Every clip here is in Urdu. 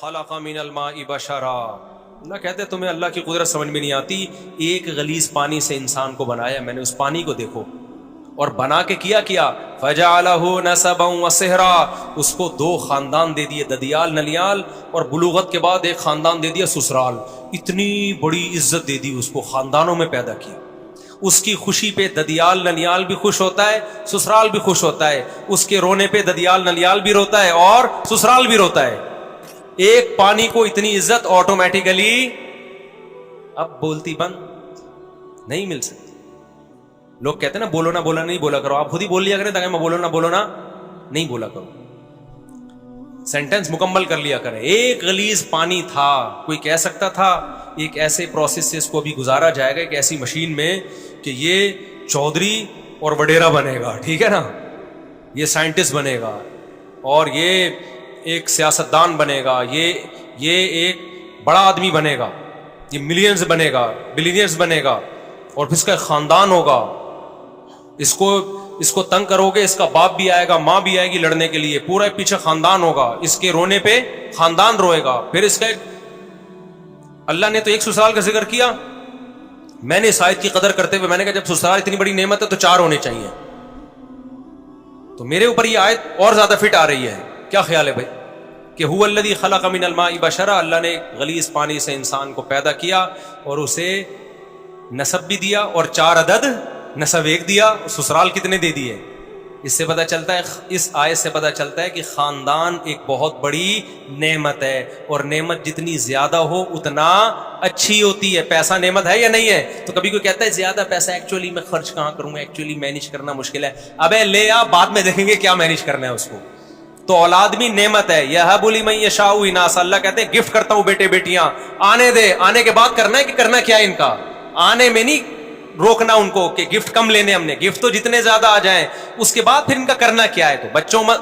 خلق من الماء بشرا. اللہ کہتے ہیں تمہیں اللہ کی قدرت سمجھ میں نہیں آتی. ایک غلیظ پانی سے انسان کو بنایا میں نے, اس پانی کو دیکھو, اور بنا کے کیا فجعلہ نسبا وصہرا, اس کو دو خاندان دے دیے, ددیال نلیال, اور بلوغت کے بعد ایک خاندان دے دیا سسرال. اتنی بڑی عزت دے دی اس کو, خاندانوں میں پیدا کیا. اس کی خوشی پہ ددیال نلیال بھی خوش ہوتا ہے, سسرال بھی خوش ہوتا ہے. اس کے رونے پہ ددیال نلیال بھی روتا ہے اور سسرال بھی روتا ہے. ایک پانی کو اتنی عزت آٹومیٹیکلی اب بولتی بند نہیں مل سکتی. لوگ کہتے ہیں نا بولو نہ بولا نہیں بولا کرو, آپ خود ہی بول لیا کریں تاکہ میں بولو نہ نہیں بولا کرو, سینٹنس مکمل کر لیا کریں. ایک غلیظ پانی تھا, کوئی کہہ سکتا تھا ایک ایسے پروسیس سے اس کو بھی گزارا جائے گا, ایک ایسی مشین میں کہ یہ چودھری اور وڈیرا بنے گا, ٹھیک ہے نا, یہ سائنٹسٹ بنے گا, اور یہ ایک سیاستدان بنے گا, یہ ایک بڑا آدمی بنے گا, یہ ملینز بنے گا, بلینئرز بنے گا, اور پھر اس کا ایک خاندان ہوگا. اس کو تنگ کرو گے, اس کا باپ بھی آئے گا, ماں بھی آئے گی لڑنے کے لیے, پورا پیچھے خاندان ہوگا, اس کے رونے پہ خاندان روئے گا. پھر اس کا اللہ نے تو ایک سسرال کا ذکر کیا, میں نے اس آیت کی قدر کرتے ہوئے میں نے کہا جب سسرال اتنی بڑی نعمت ہے تو 4 ہونے چاہیے. تو میرے اوپر یہ آیت اور زیادہ فٹ آ رہی ہے. کیا خیال ہے بھائی کہ هو الذی خلق من الماء بشرا, اللہ نے غلیظ پانی سے انسان کو پیدا کیا اور اسے نسب بھی دیا, اور 4 عدد نسب ایک دیا, سسرال کتنے دے دیے. اس سے پتہ چلتا ہے, اس آیت سے پتہ چلتا ہے کہ خاندان ایک بہت بڑی نعمت ہے, اور نعمت جتنی زیادہ ہو اتنا اچھی ہوتی ہے. پیسہ نعمت ہے یا نہیں ہے؟ تو کبھی کوئی کہتا ہے زیادہ پیسہ ایکچولی میں خرچ کہاں کروں گا, ایکچولی مینیج کرنا مشکل ہے. ابے لے آ, بعد میں دیکھیں گے کیا مینیج کرنا ہے اس کو. تو اولاد بھی نعمت ہے. یہب لمن یشاء اناثا, اللہ کہتے ہیں گفٹ کرتا ہوں بیٹے بیٹیاں, آنے دے, آنے کے بعد کرنا ہے کہ کرنا کیا ہے ان کا, آنے میں نہیں روکنا ان کو کہ گفٹ کم لینے ہم نے, گفٹ تو جتنے زیادہ آ جائیں, اس کے بعد پھر ان کا کرنا کیا ہے. تو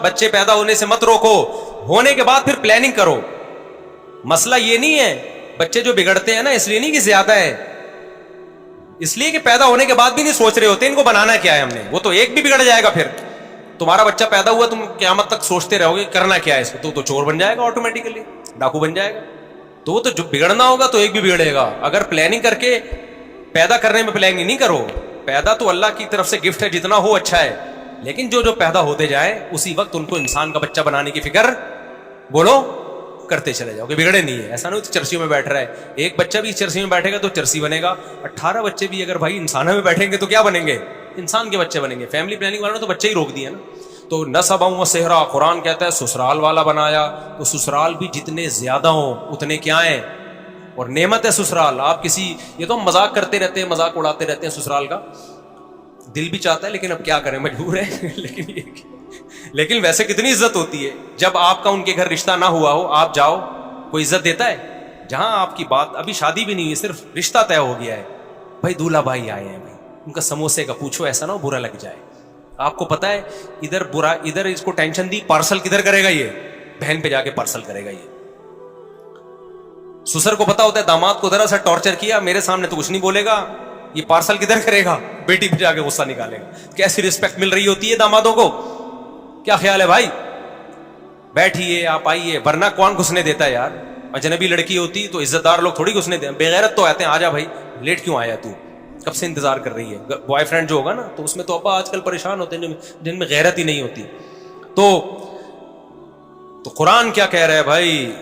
بچے پیدا ہونے سے مت روکو, ہونے کے بعد پھر پلاننگ کرو. مسئلہ یہ نہیں ہے, بچے جو بگڑتے ہیں نا اس لیے نہیں کہ زیادہ ہے, اس لیے کہ پیدا ہونے کے بعد بھی نہیں سوچ رہے ہوتے ان کو بنانا کیا ہے ہم نے. وہ تو ایک بھی بگڑ جائے گا, پھر تمہارا بچہ پیدا ہوا تم قیامت تک سوچتے رہو گے کرنا کیا ہے اس کو, تو چور بن جائے گا, آٹومیٹیکلی ڈاکو بن جائے گا. تو وہ تو جو بگڑنا ہوگا تو ایک بھی بگڑے گا. اگر پلاننگ کر کے پیدا کرنے میں پلاننگ نہیں کرو, پیدا تو اللہ کی طرف سے گفٹ ہے, جتنا ہو اچھا ہے, لیکن جو پیدا ہوتے جائیں اسی وقت ان کو انسان کا بچہ بنانے کی فکر بولو کرتے چلے جاؤ کہ بگڑے نہیں ہے. ایسا نہیں چرسیوں میں بیٹھ رہا ہے, ایک بچہ بھی چرسی میں بیٹھے گا تو چرسی بنے گا, 18 بچے بھی اگر بھائی انسانوں میں بیٹھیں گے تو کیا بنیں گے, انسان کے بچے بنیں گے. فیملی پلاننگ والوں نے تو بچے ہی روک دیے نا. تو نسبا وصہرا, قرآن کہتا ہے سسرال والا بنایا, تو سسرال بھی جتنے زیادہ ہوں اتنے کیا ہیں, اور نعمت ہے سسرال. آپ کسی, یہ تو ہم مذاق کرتے رہتے ہیں, مذاق اڑاتے رہتے ہیں سسرال کا, دل بھی چاہتا ہے لیکن اب کیا کریں, مجبور ہے. لیکن ویسے کتنی عزت ہوتی ہے جب آپ کا ان کے گھر رشتہ نہ ہوا ہو, آپ جاؤ, کوئی عزت دیتا ہے. جہاں آپ کی بات ابھی شادی بھی نہیں ہوئی, صرف رشتہ طے ہو گیا ہے, بھائی دولہا بھائی آئے ہیں, بھائی ان کا سموسے کا پوچھو, ایسا نہ ہو برا لگ جائے. آپ کو پتا ہے ادھر برا, ادھر اس کو ٹینشن دی, پارسل کدھر کرے گا, یہ بہن پہ جا کے پارسل کرے گا. یہ سسر کو پتا ہوتا ہے داماد کو ذرا سا ٹارچر کیا, میرے سامنے تو کچھ نہیں بولے گا, یہ پارسل کدھر کرے گا, بیٹی پہ جا کے غصہ نکالے گا. کیسی رسپیکٹ مل رہی ہوتی ہے دامادوں کو. کیا خیال ہے بھائی, بیٹھیے آپ آئیے, ورنہ کون گھسنے دیتا ہے یار. اجنبی لڑکی ہوتی تو عزت دار لوگ تھوڑی گھسنے دیتے, بغیرت تو آتے ہیں, آجا بھائی لیٹ کیوں آیا, تو کب سے انتظار کر رہی ہے. بوائے فرینڈ جو ہوگا نا, تو اس میں تو ابا آج کل پریشان ہوتے ہیں جن میں غیرت ہی نہیں ہوتی. تو قرآن کیا کہہ رہا ہے بھائی,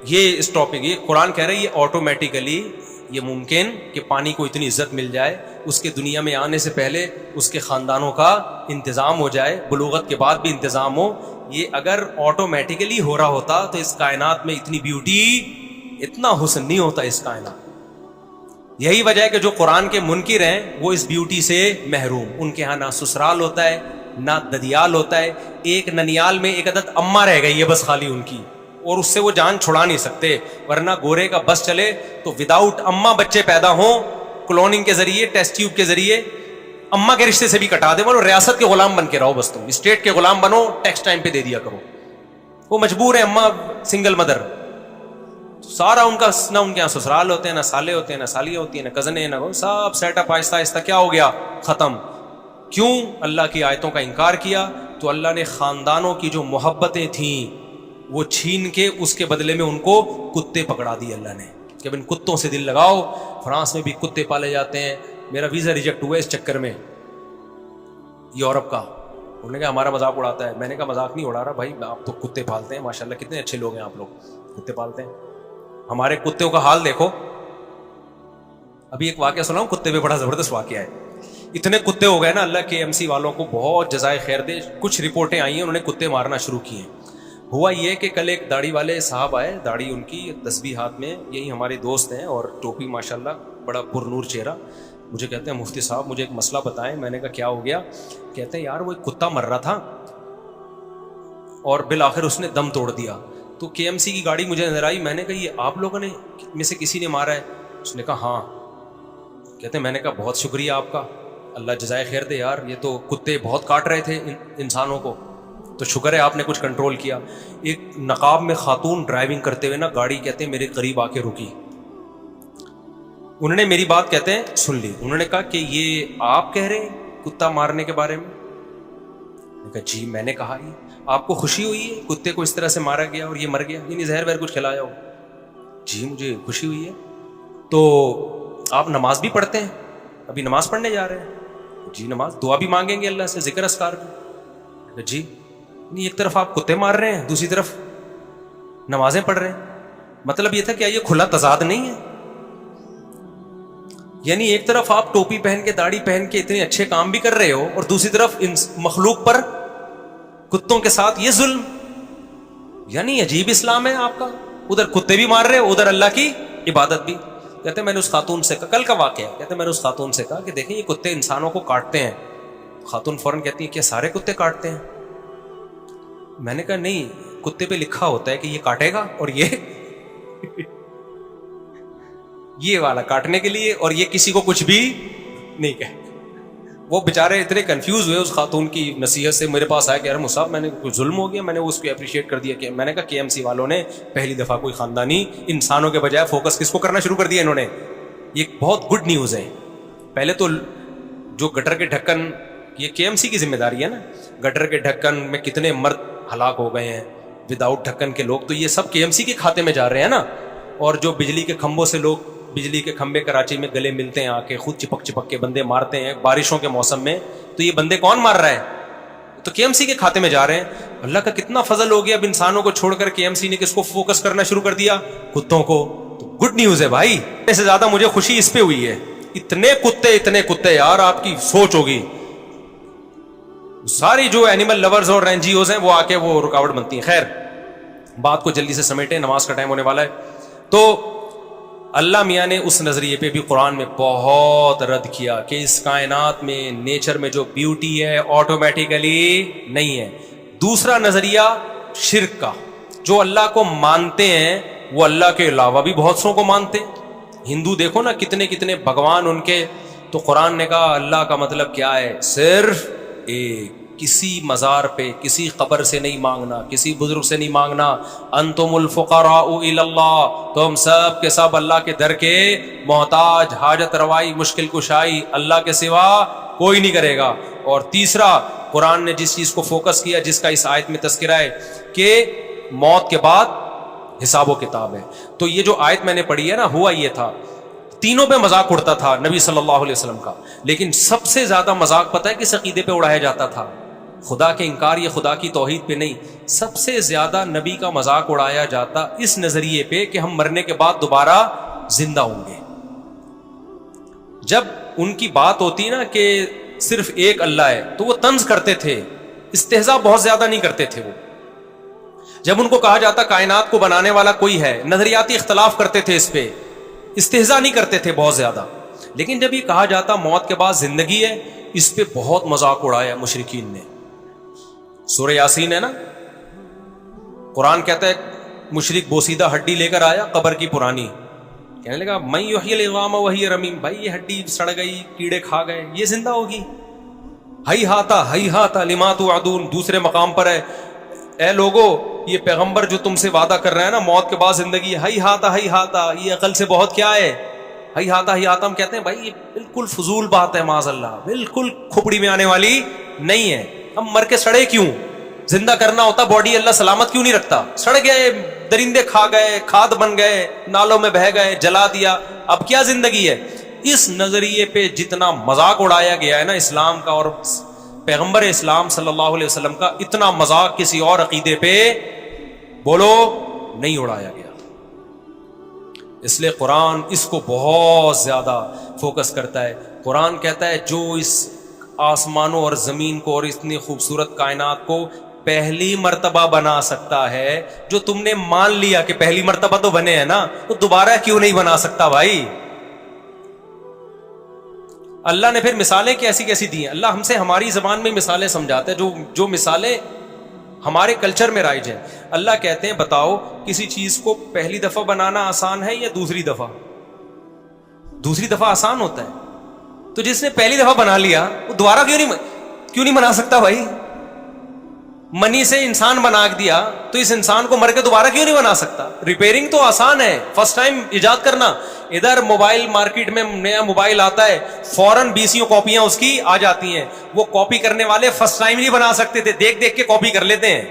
یہ اس ٹاپک, یہ قرآن کہہ رہا ہے یہ آٹومیٹیکلی یہ ممکن کہ پانی کو اتنی عزت مل جائے, اس کے دنیا میں آنے سے پہلے اس کے خاندانوں کا انتظام ہو جائے, بلوغت کے بعد بھی انتظام ہو. یہ اگر آٹومیٹیکلی ہو رہا ہوتا تو اس کائنات میں اتنی بیوٹی, اتنا حسن نہیں ہوتا اس کائنات. یہی وجہ ہے کہ جو قرآن کے منکر ہیں وہ اس بیوٹی سے محروم. ان کے ہاں نہ سسرال ہوتا ہے نہ ددیال ہوتا ہے, ایک ننیال میں ایک عدد اماں رہ گئی ہے بس خالی ان کی, اور اس سے وہ جان چھڑا نہیں سکتے. ورنہ گورے کا بس چلے تو وداؤٹ اماں بچے پیدا ہوں, کلوننگ کے ذریعے, ٹیسٹ ٹیوب کے ذریعے, اماں کے رشتے سے بھی کٹا دے, بولو ریاست کے غلام بن کے رہو, بس تم اسٹیٹ کے غلام بنو, ٹیکس ٹائم پہ دے دیا کرو. وہ مجبور ہے, اماں سنگل مدر, سارا ان کا نہ ان کے یہاں سسرال ہوتے ہیں, نہ سالے ہوتے ہیں, نہ سالیاں ہوتی ہیں, نہ کزن ہیں, نہ سب سیٹ اپ آہستہ آہستہ کیا ہو گیا, ختم. کیوں؟ اللہ کی آیتوں کا انکار کیا. تو اللہ نے خاندانوں کی جو محبتیں تھیں وہ چھین کے اس کے بدلے میں ان کو کتے پکڑا دیے اللہ نے کہ ان کتوں سے دل لگاؤ. فرانس میں بھی کتے پالے جاتے ہیں. میرا ویزا ریجیکٹ ہوا اس چکر میں یورپ کا. انہوں نے کہا ہمارا مذاق اڑاتا ہے. میں نے کہا مذاق نہیں اڑا رہا بھائی, آپ تو کتے پالتے ہیں ماشاء اللہ, کتنے اچھے لوگ ہیں آپ لوگ, کتے پالتے ہیں. ہمارے کتوں کا حال دیکھو. ابھی ایک واقعہ سناؤں, کتے پہ بڑا زبردست واقعہ ہے. اتنے کتے ہو گئے نا, اللہ کے ایم سی والوں کو بہت جزائے خیر دے. کچھ رپورٹیں آئی ہیں انہوں نے کتے مارنا شروع کیے ہیں. ہوا یہ کہ کل ایک داڑھی والے صاحب آئے, داڑھی ان کی تسبیح ہاتھ میں, یہی ہمارے دوست ہیں, اور ٹوپی ماشاءاللہ, بڑا پر نور چہرہ. مجھے کہتے ہیں مفتی صاحب مجھے ایک مسئلہ بتائیں. میں نے کہا کیا ہو گیا؟ کہتے ہیں یار وہ ایک کتا مر رہا تھا اور بالآخر اس نے دم توڑ دیا. تو کے ایم سی کی گاڑی مجھے نظر آئی. میں نے کہا یہ آپ لوگوں نے میں سے کسی نے مارا ہے؟ اس نے کہا ہاں. کہتے ہیں میں نے کہا بہت شکریہ آپ کا, اللہ جزائے خیر دے یار, یہ تو کتے بہت کاٹ رہے تھے انسانوں کو, تو شکر ہے آپ نے کچھ کنٹرول کیا. ایک نقاب میں خاتون ڈرائیونگ کرتے ہوئے نا گاڑی کہتے ہیں میرے قریب آ کے رکی. انہوں نے میری بات کہتے ہیں سن لی. انہوں نے کہا کہ یہ آپ کہہ رہے ہیں کتا مارنے کے بارے میں؟ میں نے کہا جی. میں نے کہا یہ آپ کو خوشی ہوئی ہے کتے کو اس طرح سے مارا گیا اور یہ مر گیا, یعنی زہر وہر کچھ کھلایا ہو؟ جی مجھے خوشی ہوئی ہے. تو آپ نماز بھی پڑھتے ہیں؟ ابھی نماز پڑھنے جا رہے ہیں. جی نماز, دعا بھی مانگیں گے اللہ سے, ذکر اذکار بھی. جی ایک طرف آپ کتے مار رہے ہیں, دوسری طرف نمازیں پڑھ رہے ہیں. مطلب یہ تھا کہ یہ کھلا تضاد نہیں ہے؟ یعنی ایک طرف آپ ٹوپی پہن کے داڑھی پہن کے اتنے اچھے کام بھی کر رہے ہو, اور دوسری طرف ان مخلوق پر کتوں کے ساتھ یہ ظلم. یعنی عجیب اسلام ہے آپ کا, ادھر کتے بھی مار رہے ہو, ادھر اللہ کی عبادت بھی. کہتے ہیں میں نے اس خاتون سے کہا, کل کا واقعہ ہے, کہتے ہیں میں نے اس خاتون سے کہا کہ دیکھیں یہ کتے انسانوں کو کاٹتے ہیں. خاتون فوراً کہتی ہیں کیا سارے کتے کاٹتے ہیں؟ میں نے کہا نہیں, کتے پہ لکھا ہوتا ہے کہ یہ کاٹے گا, اور یہ والا کاٹنے کے لیے, اور یہ کسی کو کچھ بھی نہیں کہے. وہ بیچارے اتنے کنفیوز ہوئے اس خاتون کی نصیحت سے, میرے پاس آیا کہ یار مصعب میں نے کوئی ظلم ہو گیا. میں نے اس کو اپریشیٹ کر دیا. کہ میں نے کہا کے ایم سی والوں نے پہلی دفعہ کوئی خاندانی انسانوں کے بجائے فوکس کس کو کرنا شروع کر دیا انہوں نے. یہ بہت گڈ نیوز ہے. پہلے تو جو گٹر کے ڈھکن, یہ کے ایم سی کی ذمہ داری ہے نا, گٹر کے ڈھکن میں کتنے مرد ہلاک ہو گئے ہیں وداؤٹ ڈھکن کے لوگ, تو یہ سب کے ایم سی کے کھاتے میں جا رہے ہیں نا. اور جو بجلی کے کھمبوں سے لوگ, بجلی کے کھمبے کراچی میں گلے ملتے ہیں آ کے, خود چپک چپک کے بندے مارتے ہیں بارشوں کے موسم میں, تو یہ بندے کون مار رہا ہے؟ تو کے ایم سی کے کھاتے میں جا رہے ہیں. اللہ کا کتنا فضل ہو گیا, اب انسانوں کو چھوڑ کر کے ایم سی نے کس کو فوکس کرنا شروع کر دیا؟ کتوں کو. تو گڈ نیوز ہے بھائی. اس سے زیادہ مجھے خوشی اس پہ ہوئی ہے. اتنے کتے یار, آپ کی سوچ ہوگی. ساری جو اینیمل لورز اور این جی اوز ہیں وہ آ کے وہ رکاوٹ بنتی ہیں. خیر بات کو جلدی سے سمیٹیں, نماز کا ٹائم ہونے والا ہے. تو اللہ میاں نے اس نظریے پہ بھی قرآن میں بہت رد کیا کہ اس کائنات میں نیچر میں جو بیوٹی ہے آٹومیٹیکلی نہیں ہے. دوسرا نظریہ شرک کا, جو اللہ کو مانتے ہیں وہ اللہ کے علاوہ بھی بہت سوں کو مانتے ہیں. ہندو دیکھو نا کتنے کتنے بھگوان ان کے. تو قرآن نے کہا اللہ کا مطلب کیا ہے؟ صرف ایک, کسی مزار پہ کسی قبر سے نہیں مانگنا, کسی بزرگ سے نہیں مانگنا. انتم الفقراء الی اللہ, تم سب کے سب اللہ کے در کے محتاج, حاجت روائی مشکل کشائی اللہ کے سوا کوئی نہیں کرے گا. اور تیسرا قرآن نے جس چیز کو فوکس کیا, جس کا اس آیت میں تذکرہ ہے کہ موت کے بعد حساب و کتاب ہے. تو یہ جو آیت میں نے پڑھی ہے نا, ہوا یہ تھا تینوں پہ مذاق اڑتا تھا نبی صلی اللہ علیہ وسلم کا, لیکن سب سے زیادہ مذاق پتہ ہے کس عقیدے پہ اڑایا جاتا تھا؟ خدا کے انکار یا خدا کی توحید پہ نہیں. سب سے زیادہ نبی کا مذاق اڑایا جاتا اس نظریے پہ کہ ہم مرنے کے بعد دوبارہ زندہ ہوں گے. جب ان کی بات ہوتی نا کہ صرف ایک اللہ ہے تو وہ طنز کرتے تھے, استہزاء بہت زیادہ نہیں کرتے تھے وہ. جب ان کو کہا جاتا کائنات کو بنانے والا کوئی ہے, نظریاتی اختلاف کرتے تھے اس پہ, استہزاء نہیں کرتے تھے بہت زیادہ. لیکن جب یہ کہا جاتا موت کے بعد زندگی ہے, اس پہ بہت مذاق اڑایا مشرکین نے. سورہ یاسین ہے نا, قرآن کہتا ہے مشرک بوسیدہ ہڈی لے کر آیا قبر کی پرانی, کہنے لگا من یحیی العظام وہی رمیم, بھائی یہ ہڈی سڑ گئی, کیڑے کھا گئے, یہ زندہ ہوگی؟ ہی ہاتا لما توعدون. دوسرے مقام پر ہے اے لوگو یہ پیغمبر جو تم سے وعدہ کر رہے ہیں نا موت کے بعد زندگی, ہی ہاتا, یہ عقل سے بہت کیا ہے؟ ہی ہاتا ہم کہتے ہیں بھائی یہ بالکل فضول بات ہے, معاذ اللہ, بالکل کھوپڑی میں آنے والی نہیں ہے. ہم مر کے سڑے کیوں؟ زندہ کرنا ہوتا باڈی اللہ سلامت کیوں نہیں رکھتا؟ سڑ گئے، درندے کھا گئے، کھاد بن گئے، نالوں میں بہہ گئے، جلا دیا، اب کیا زندگی ہے؟ اس نظریے پہ جتنا مذاق اڑایا گیا ہے نا اسلام کا اور پیغمبر اسلام صلی اللہ علیہ وسلم کا، اتنا مذاق کسی اور عقیدے پہ بولو نہیں اڑایا گیا. اس لیے قرآن اس کو بہت زیادہ فوکس کرتا ہے. قرآن کہتا ہے جو اس آسمانوں اور زمین کو اور اتنی خوبصورت کائنات کو پہلی مرتبہ بنا سکتا ہے، جو تم نے مان لیا کہ پہلی مرتبہ تو بنے ہیں نا، تو دوبارہ کیوں نہیں بنا سکتا بھائی؟ اللہ نے پھر مثالیں کیسی کیسی دی ہیں. اللہ ہم سے ہماری زبان میں مثالیں سمجھاتا ہے، جو مثالیں ہمارے کلچر میں رائج ہیں. اللہ کہتے ہیں بتاؤ کسی چیز کو پہلی دفعہ بنانا آسان ہے یا دوسری دفعہ؟ دوسری دفعہ آسان ہوتا ہے. تو جس نے پہلی دفعہ بنا لیا وہ دوبارہ کیوں نہیں بنا سکتا بھائی؟ منی سے انسان بنا دیا تو اس انسان کو مر کے دوبارہ کیوں نہیں بنا سکتا؟ ریپیئرنگ تو آسان ہے، فرسٹ ٹائم ایجاد کرنا. ادھر موبائل مارکیٹ میں نیا موبائل آتا ہے، فوراً 20 کاپیاں اس کی آ جاتی ہیں. وہ کاپی کرنے والے فرسٹ ٹائم نہیں بنا سکتے تھے، دیکھ دیکھ کے کاپی کر لیتے ہیں.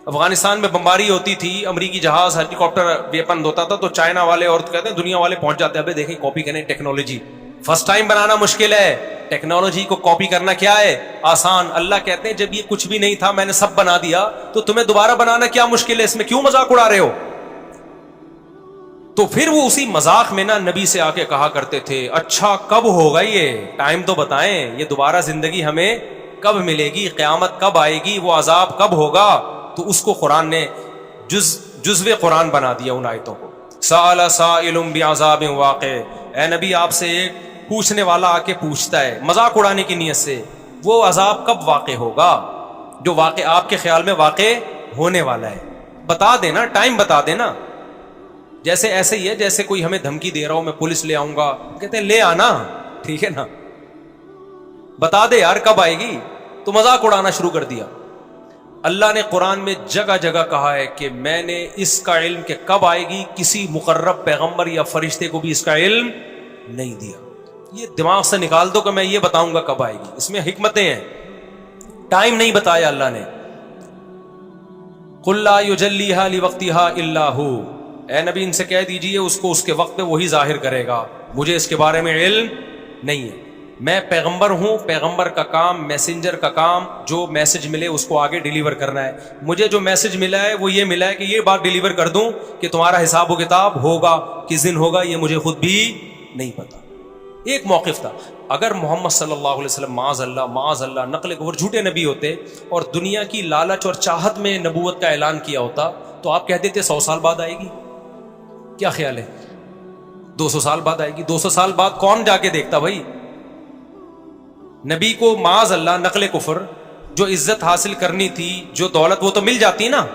افغانستان میں بمباری ہوتی تھی، امریکی جہاز ہیلی کاپٹر ویپن ہوتا تھا، تو چائنا والے اور کہتے ہیں دنیا والے پہنچ جاتے ہیں، ابھی دیکھیں کاپی کریں ٹیکنالوجی. فرسٹ ٹائم بنانا مشکل ہے، ٹیکنالوجی کو کاپی کرنا کیا ہے؟ آسان. اللہ کہتے ہیں جب یہ کچھ بھی نہیں تھا میں نے سب بنا دیا، تو تمہیں دوبارہ بنانا کیا مشکل ہے؟ اس میں کیوں مذاق اڑا رہے ہو؟ تو پھر وہ اسی مذاق میں نا نبی سے آ کے کہا کرتے تھے اچھا کب ہوگا یہ؟ ٹائم تو بتائیں، یہ دوبارہ زندگی ہمیں کب ملے گی؟ قیامت کب آئے گی؟ وہ عذاب کب ہوگا؟ تو اس کو قرآن نے جزو قرآن بنا دیا ان آیتوں کو. سأل سائل بعذاب واقع، اے نبی آپ سے ایک پوچھنے والا آ کے پوچھتا ہے مذاق اڑانے کی نیت سے، وہ عذاب کب واقع ہوگا جو واقع آپ کے خیال میں واقع ہونے والا ہے؟ بتا دینا، ٹائم بتا دینا. جیسے ایسے ہی ہے جیسے کوئی ہمیں دھمکی دے رہا ہو میں پولیس لے آؤں گا، کہتے ہیں لے آنا، ٹھیک ہے نا، بتا دے یار کب آئے گی. تو مذاق اڑانا شروع کر دیا. اللہ نے قرآن میں جگہ جگہ کہا ہے کہ میں نے اس کا علم کہ کب آئے گی کسی مقرب پیغمبر یا فرشتے کو بھی اس کا علم نہیں دیا. یہ دماغ سے نکال دو کہ میں یہ بتاؤں گا کب آئے گی، اس میں حکمتیں ہیں. ٹائم نہیں بتایا اللہ نے. قل لا یجلیھا لوقتھا الا ھو، اے نبی ان سے کہہ دیجئے اس کو اس کے وقت پہ وہی ظاہر کرے گا، مجھے اس کے بارے میں علم نہیں ہے. میں پیغمبر ہوں، پیغمبر کا کام، میسنجر کا کام جو میسج ملے اس کو آگے ڈیلیور کرنا ہے. مجھے جو میسج ملا ہے وہ یہ ملا ہے کہ یہ بات ڈیلیور کر دوں کہ تمہارا حساب و کتاب ہوگا، کس دن ہوگا یہ مجھے خود بھی نہیں پتا. ایک موقف تھا، اگر محمد صلی اللہ علیہ وسلم معاذ اللہ نقل کفر جھوٹے نبی ہوتے اور دنیا کی لالچ اور چاہت میں نبوت کا اعلان کیا ہوتا تو آپ کہہ دیتے 100 سال بعد آئے گی. کیا خیال ہے؟ 200 سال بعد آئے گی. 200 سال بعد کون جا کے دیکھتا بھائی؟ نبی کو معاذ اللہ نقل کفر جو عزت حاصل کرنی تھی، جو دولت، وہ تو مل جاتی نا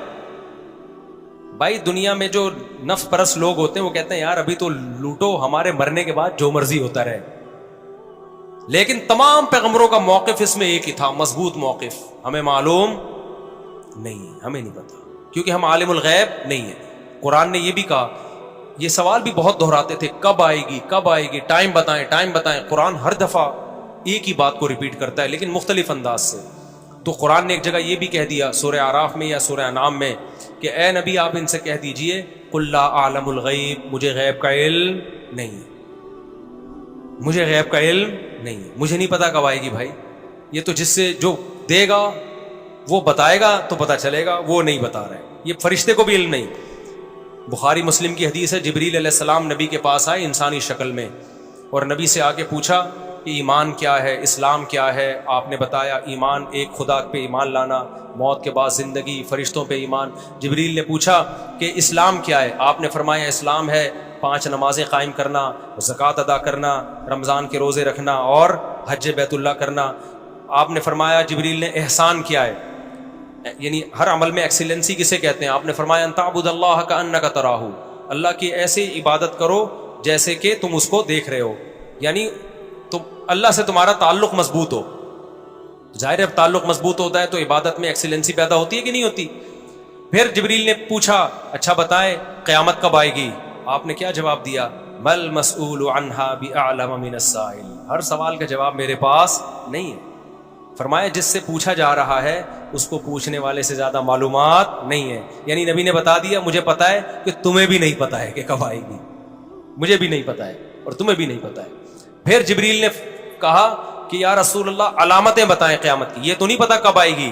بھائی. دنیا میں جو نفس پرست لوگ ہوتے ہیں وہ کہتے ہیں یار ابھی تو لوٹو، ہمارے مرنے کے بعد جو مرضی ہوتا رہے. لیکن تمام پیغمبروں کا موقف اس میں ایک ہی تھا، مضبوط موقف. ہمیں معلوم نہیں، ہمیں نہیں پتا کیونکہ ہم عالم الغیب نہیں ہیں. قرآن نے یہ بھی کہا، یہ سوال بھی بہت دہراتے تھے کب آئے گی کب آئے گی، ٹائم بتائیں ٹائم بتائیں. قرآن ہر دفعہ ایک ہی بات کو ریپیٹ کرتا ہے لیکن مختلف انداز سے. تو قرآن نے ایک جگہ یہ بھی کہہ دیا سورہ اعراف میں یا سورہ انعام میں کہ اے نبی آپ ان سے کہہ دیجئے قل لا اعلم الغیب، مجھے غیب کا علم نہیں ہے، مجھے غیب کا علم نہیں ہے، مجھے نہیں پتا کب آئے گی بھائی. یہ تو جس سے جو دے گا وہ بتائے گا تو پتا چلے گا، وہ نہیں بتا رہے. یہ فرشتے کو بھی علم نہیں. بخاری مسلم کی حدیث ہے، جبریل علیہ السلام نبی کے پاس آئے انسانی شکل میں اور نبی سے آ کے پوچھا کہ ایمان کیا ہے، اسلام کیا ہے. آپ نے بتایا ایمان ایک خدا پہ ایمان لانا، موت کے بعد زندگی، فرشتوں پہ ایمان. جبریل نے پوچھا کہ اسلام کیا ہے، آپ نے فرمایا اسلام ہے 5 نمازیں قائم کرنا، زکوٰۃ ادا کرنا، رمضان کے روزے رکھنا اور حج بیت اللہ کرنا. آپ نے فرمایا جبریل نے احسان کیا ہے، یعنی ہر عمل میں ایکسیلنسی کسے کہتے ہیں؟ آپ نے فرمایا ان تعبد اللہ کأنک تراہ، اللہ کی ایسے عبادت کرو جیسے کہ تم اس کو دیکھ رہے ہو، یعنی تو اللہ سے تمہارا تعلق مضبوط ہو. ظاہر ہے تعلق مضبوط ہوتا ہے تو عبادت میں ایکسیلنسی پیدا ہوتی ہے کہ نہیں ہوتی. پھر جبریل نے پوچھا اچھا بتائیں قیامت کب آئے گی. آپ نے کیا جواب دیا؟ بل مسئول عنہا بأعلم من السائل، ہر سوال کا جواب میرے پاس نہیں ہے. فرمایا جس سے پوچھا جا رہا ہے اس کو پوچھنے والے سے زیادہ معلومات نہیں ہے. یعنی نبی نے بتا دیا مجھے پتا ہے کہ تمہیں بھی نہیں پتا ہے کہ کب آئے گی, مجھے بھی نہیں پتا ہے اور تمہیں بھی نہیں پتا ہے. پھر جبریل نے کہا کہ یا رسول اللہ علامتیں بتائیں قیامت کی, یہ تو نہیں پتا کب آئے گی,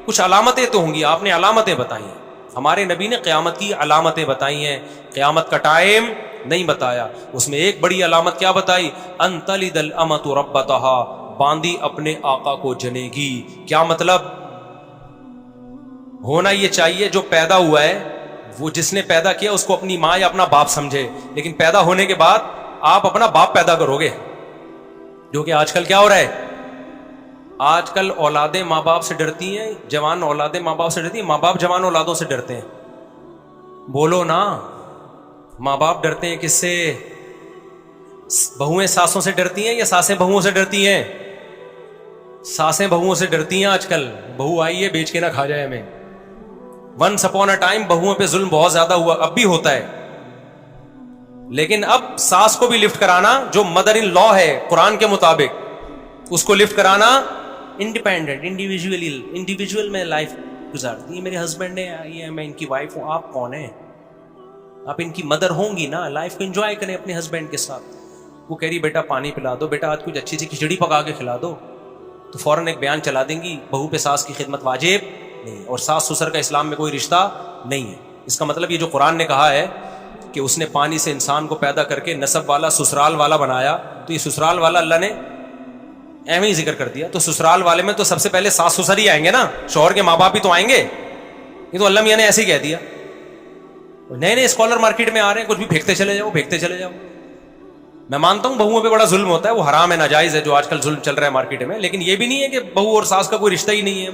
کچھ علامتیں تو ہوں گی, آپ نے علامتیں بتائی ہیں. ہمارے نبی نے قیامت کی علامتیں بتائی ہیں, قیامت کا ٹائم نہیں بتایا. اس میں ایک بڑی علامت کیا بتائی, ان تلد الامۃ ربتها, باندی اپنے آقا کو جنے گی. کیا مطلب, ہونا یہ چاہیے جو پیدا ہوا ہے وہ جس نے پیدا کیا اس کو اپنی ماں یا اپنا باپ سمجھے, لیکن پیدا ہونے کے بعد آپ اپنا باپ پیدا کرو گے, جو کہ آج کل کیا ہو رہا ہے. آج کل اولادیں ماں باپ سے ڈرتی ہیں, جوان اولادیں ماں باپ سے ڈرتی ہیں, ماں باپ جوان اولادوں سے ڈرتے ہیں. بولو نا, ماں باپ ڈرتے ہیں کس سے؟ بہویں ساسوں سے ڈرتی ہیں یا ساسیں بہوؤں سے ڈرتی ہیں؟ ساسیں بہوؤں سے ڈرتی ہیں. آج کل بہو آئی ہے بیچ کے نہ کھا جائے ہمیں. ونس اپون اے ٹائم بہوؤں پہ ظلم بہت زیادہ ہوا, اب بھی ہوتا ہے, لیکن اب ساس کو بھی لفٹ کرانا جو مدر ان لا ہے قرآن کے مطابق, اس کو لفٹ کرانا انڈیپینڈنٹ انڈیویجول میں لائف گزارتی ہے. میرے ہسبینڈ ہے, یہ میں ان کی وائف ہوں, آپ کون ہیں؟ آپ ان کی مدر ہوں گی نا, لائف کو انجوائے کریں اپنے ہسبینڈ کے ساتھ. وہ کہہ رہی بیٹا پانی پلا دو, بیٹا آج کچھ اچھی سی کھچڑی پکا کے کھلا دو, تو فوراً ایک بیان چلا دیں گی بہو پہ ساس کی خدمت واجب نہیں, اور ساس سسر کا اسلام میں کوئی رشتہ نہیں ہے. اس کا مطلب یہ جو قرآن نے کہا ہے کہ اس نے پانی سے انسان کو پیدا کر کے نسب والا سسرال والا بنایا, تو یہ سسرال والا اللہ نے ایویں ہی ذکر کر دیا. تو سسرال والے میں تو سب سے پہلے ساس سسر ہی آئیں گے نا, شوہر کے ماں باپ ہی تو آئیں گے. یہ تو اللہ میاں نے ایسے ہی کہہ دیا. نئے نئے اسکالر مارکیٹ میں آ رہے ہیں, کچھ بھی پھینکتے چلے جاؤ پھینکتے چلے جاؤ. میں مانتا ہوں بہوؤں پہ بڑا ظلم ہوتا ہے, وہ حرام ہے ناجائز ہے جو آج کل ظلم چل رہا ہے مارکیٹ میں, لیکن یہ بھی نہیں ہے کہ بہو اور ساس کا کوئی رشتہ ہی نہیں ہے.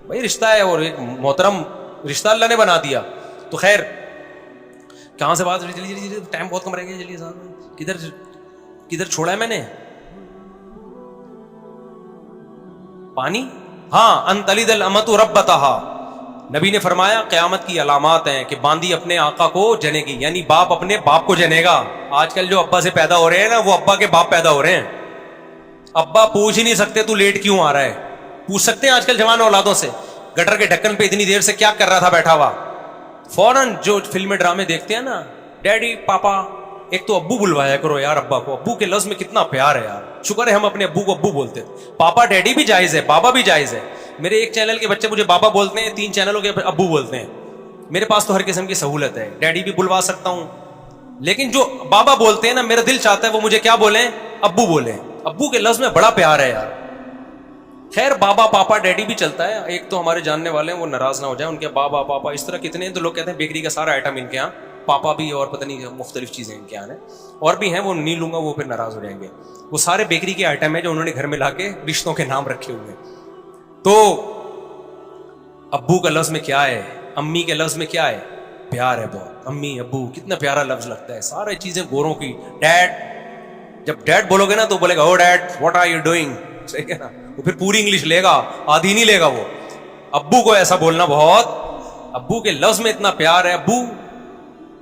بھائی رشتہ ہے, اور ایک محترم رشتہ اللہ نے بنا دیا. تو خیر کہاں سے بات, ٹائم بہت کم رہ گیا, چلیے صاحب کدھر چھوڑا ہے میں نے پانی. ہاں, ان تلد الامۃ ربتها, نبی نے فرمایا قیامت کی علامات ہیں کہ باندی اپنے آقا کو جنے گی, یعنی باپ اپنے باپ کو جنے گا. آج کل جو ابا سے پیدا ہو رہے ہیں نا, وہ ابا کے باپ پیدا ہو رہے ہیں. ابا پوچھ ہی نہیں سکتے تو لیٹ کیوں آ رہا ہے, پوچھ سکتے ہیں آج کل جوان اولادوں سے, گٹر کے ڈھکن پہ اتنی دیر سے کیا کر رہا تھا بیٹھا ہوا. فوراً جو فلمیں ڈرامے دیکھتے ہیں نا, ڈیڈی پاپا, ایک تو ابو بلوایا کرو یار ابا کو. ابو کے لفظ میں کتنا پیار ہے یار, شکر ہے ہم اپنے ابو کو ابو بولتے. پاپا ڈیڈی بھی جائز ہے, بابا بھی جائز ہے. میرے ایک چینل کے بچے مجھے بابا بولتے ہیں, 3 چینلوں کے ابو بولتے ہیں. میرے پاس تو ہر قسم کی سہولت ہے, ڈیڈی بھی بلوا سکتا ہوں, لیکن جو بابا بولتے ہیں نا, میرا دل چاہتا ہے وہ مجھے کیا بولیں, ابو بولیں. ابو کے لفظ میں بڑا پیار ہے یار. خیر بابا پاپا ڈیڈی بھی چلتا ہے. ایک تو ہمارے جاننے والے ہیں, وہ ناراض نہ ہو جائیں, ان کے بابا پاپا اس طرح کتنے ہیں, تو لوگ کہتے ہیں بیکری کا سارا آئٹم ان کے یہاں پاپا بھی, اور پتہ نہیں مختلف چیزیں ان کے یہاں ہیں, اور بھی ہیں وہ نہیں لوں گا, وہ پھر ناراض ہو جائیں گے. وہ سارے بیکری کے آئٹم ہیں جو انہوں نے گھر میں لا کے رشتوں کے نام رکھے ہوئے. تو ابو کا لفظ میں کیا ہے, امی کے لفظ میں کیا ہے, پیار ہے بہت. امی ابو کتنا پیارا لفظ لگتا ہے, سارے چیزیں گوروں کی. ڈیڈ, جب ڈیڈ بولو گے نا تو بولے گا oh dad what are you doing, صحیح ہے نا, وہ پھر پوری انگلش لے گا, آدھی نہیں لے گا وہ. ابو کو ایسا بولنا بہت, ابو کے لفظ میں اتنا پیار ہے. ابو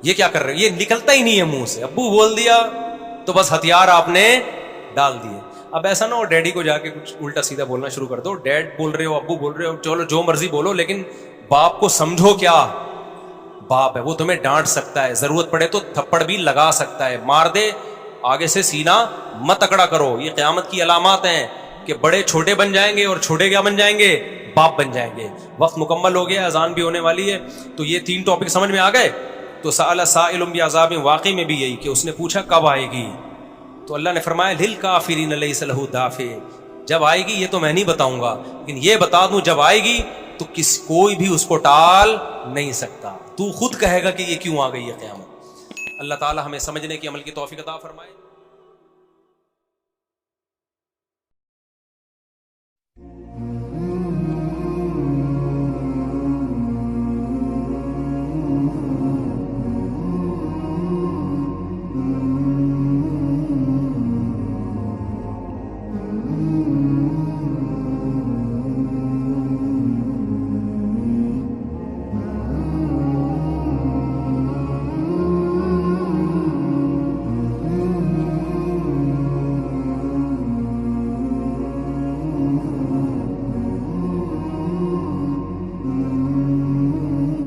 یہ کیا کر رہے, یہ نکلتا ہی نہیں ہے منہ سے. ابو بول دیا تو بس ہتھیار آپ نے ڈال دیے. اب ایسا نہ ہو ڈیڈی کو جا کے کچھ الٹا سیدھا بولنا شروع کر دو. ڈیڈ بول رہے ہو, ابو بول رہے ہو, چلو جو مرضی بولو, لیکن باپ کو سمجھو. کیا باپ ہے, وہ تمہیں ڈانٹ سکتا ہے, ضرورت پڑے تو تھپڑ بھی لگا سکتا ہے, مار دے, آگے سے سینہ مت اکڑا کرو. یہ قیامت کی علامات ہیں کہ بڑے چھوٹے بن جائیں گے, اور چھوٹے کیا بن جائیں گے, باپ بن جائیں گے. وقت مکمل ہو گیا, اذان بھی ہونے والی ہے. تو یہ 3 ٹاپک سمجھ میں آ گئے. تو سأل سائل بعذاب, واقعی میں بھی یہی کہ اس نے پوچھا کب آئے گی, تو اللہ نے فرمایا للکافرین لیس لہ دافع, جب آئے گی یہ تو میں نہیں بتاؤں گا, لیکن یہ بتا دوں جب آئے گی تو کوئی بھی اس کو ٹال نہیں سکتا. تو خود کہے گا کہ یہ کیوں آ گئی ہے قیامت. اللہ تعالی ہمیں سمجھنے کی عمل کی توفیق عطا فرمائے.